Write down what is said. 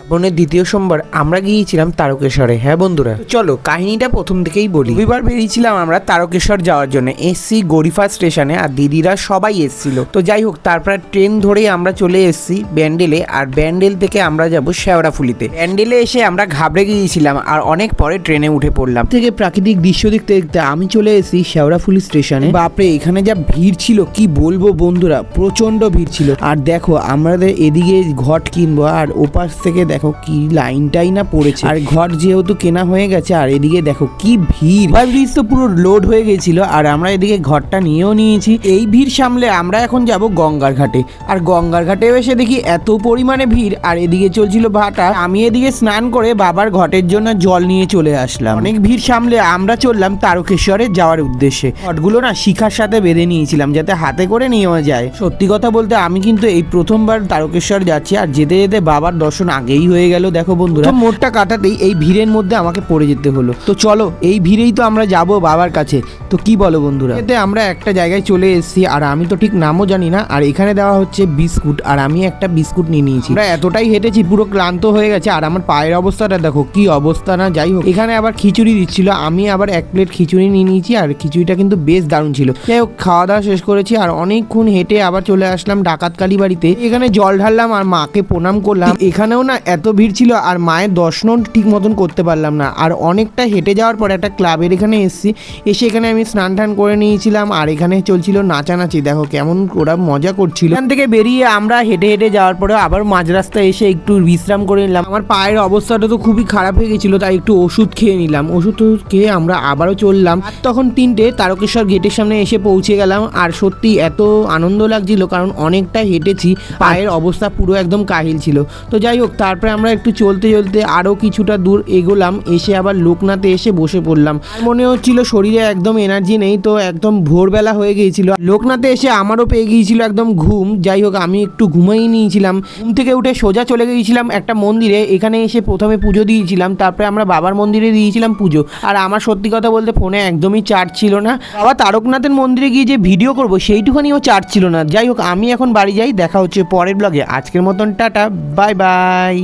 শ্রাবণের দ্বিতীয় সোমবার আমরা গিয়েছিলাম তারকেশ্বরে। হ্যাঁ বন্ধুরা, চলো কাহিনীটা প্রথম থেকেই বলি। রবিবার বেরিয়েছিলাম আমরা তারকেশ্বর যাওয়ার জন্য, এসছি গরিফা স্টেশনে, আর দিদিরা সবাই এসছিল। তো যাই হোক, তারপর ট্রেন ধরেই আমরা চলে এসেছি ব্যান্ডেলে, আর ব্যান্ডেল থেকে আমরা যাব শেওড়াফুলিতে। ব্যান্ডেলে এসে আমরা ঘাবড়ে গিয়েছিলাম, আর অনেক পরে ট্রেনে উঠে পড়লাম। থেকে প্রাকৃতিক দৃশ্য দেখতে দেখতে আমি চলে এসেছি শেওড়াফুলি স্টেশনে। বাপরে, এখানে যা ভিড় ছিল কি বলবো বন্ধুরা, প্রচন্ড ভিড় ছিল। আর দেখো আমাদের এদিকে ঘট কিনবো, আর ওপাশ থেকে দেখো কি লাইনটাই না পড়েছে। আর ঘট যেহেতু কেনা হয়ে গেছে, আর এদিকে দেখো কি ভিড়, ব্রিজ তো পুরো লোড হয়ে গেছিল, আর আমরা এদিকে ঘরটা নিয়েও নিয়েছি। এই ভিড় সামলে আমরা এখন যাব গঙ্গার ঘাটে, আর গঙ্গার ঘাটে এসে দেখি এত পরিমাণে ভিড়, আর এদিকে চলছিল ভাটা। আমি এদিকে স্নান করে বাবার ঘটের জন্য জল নিয়ে চলে আসলাম। অনেক ভিড় সামলে আমরা চললাম তারকেশ্বরে যাওয়ার উদ্দেশ্যে। ঘটগুলো না শিখার সাথে বেঁধে নিয়েছিলাম যাতে হাতে করে নেওয়া যায়। সত্যি কথা বলতে আমি কিন্তু এই প্রথমবার তারকেশ্বর যাচ্ছি, আর যেতে যেতে বাবার দর্শন আগেই হয়ে গেল। দেখো বন্ধুরা, মোড়টা কাটাতেই এই ভিড়ের মধ্যে আমাকে পড়ে যেতে হলো। তো চলো, এই ভিড়েই তো আমরা যাব বাবার কাছে। তো কি বলো বন্ধুরা, এতে আমরা একটা জায়গায় চলে এসেছি, আর আমি তো ঠিক নামও জানি না। আর এখানে দেওয়া হচ্ছে বিস্কুট, আর আমি একটা বিস্কুট নিয়ে নিয়েছি। আমরা এতটাই হেঁটেছি পুরো ক্লান্ত হয়ে গেছে, আর আমার পায়ের অবস্থাটা দেখো কি অবস্থা না। যাই হোক, এখানে আবার খিচুড়ি দিচ্ছিল, আমি আবার এক প্লেট খিচুড়ি নিয়ে নিয়েছি, আর খিচুড়িটা কিন্তু বেশ দারুণ ছিল। যাই হোক, খাওয়া দাওয়া শেষ করেছি, আর অনেকক্ষণ হেঁটে আবার চলে আসলাম ডাকাতকালী বাড়িতে। এখানে জল ঢাললাম আর মাকে প্রণাম করলাম। এখানেও না এত ভিড় ছিল, আর মায়ের দর্শনও ঠিক মতন করতে পারলাম না। আর অনেকটা হেঁটে যাওয়ার পর একটা ক্লাবের এখানে এসেছি, এসে এখানে আমি স্নান টান করে নিয়েছিলাম, আর এখানে চলছিল নাচানাচি। দেখো কেমন ওরা মজা করছিল। এখান থেকে বেরিয়ে আমরা হেঁটে হেঁটে যাওয়ার পরে আবার মাঝ রাস্তায় এসে একটু বিশ্রাম করে নিলাম। আমার পায়ের অবস্থাটা তো খুবই খারাপ হয়ে গেছিলো, তাই একটু ওষুধ খেয়ে নিলাম। ওষুধ খেয়ে আমরা আবারও চললাম। আর তখন 3টে তারকেশ্বর গেটের সামনে এসে পৌঁছে গেলাম। আর সত্যি এত আনন্দ লাগছিল, কারণ অনেকটা হেঁটেছি, পায়ের অবস্থা পুরো একদম কাহিল ছিল। তো যাই হোক, তারপরে আমরা একটু চলতে চলতে আরও কিছুটা দূর এগোলাম, এসে আবার লোকনাথে এসে বসে পড়লাম। মনে হচ্ছিল শরীরে একদম এনার্জি নেই, তো একদম ভোরবেলা হয়ে গিয়েছিল। লোকনাথে এসে আমারও পেয়ে গিয়েছিল একদম ঘুম। যাই হোক, আমি একটু ঘুমিয়ে নিয়েছিলাম। ঘুম থেকে উঠে সোজা চলে গিয়েছিলাম একটা মন্দিরে। এখানে এসে প্রথমে পুজো দিয়েছিলাম, তারপরে আমরা বাবার মন্দিরে দিয়েছিলাম পুজো। আর আমার সত্যি কথা বলতে ফোনে একদমই চার্জ ছিল না। বাবা তারকনাথের মন্দিরে গিয়ে যে ভিডিও করবো সেইটুখানিও চার্জ ছিল না। যাই হোক, আমি এখন বাড়ি যাই। দেখা হচ্ছে পরের ব্লগে। আজকের মতন টাটা, বাই বাই।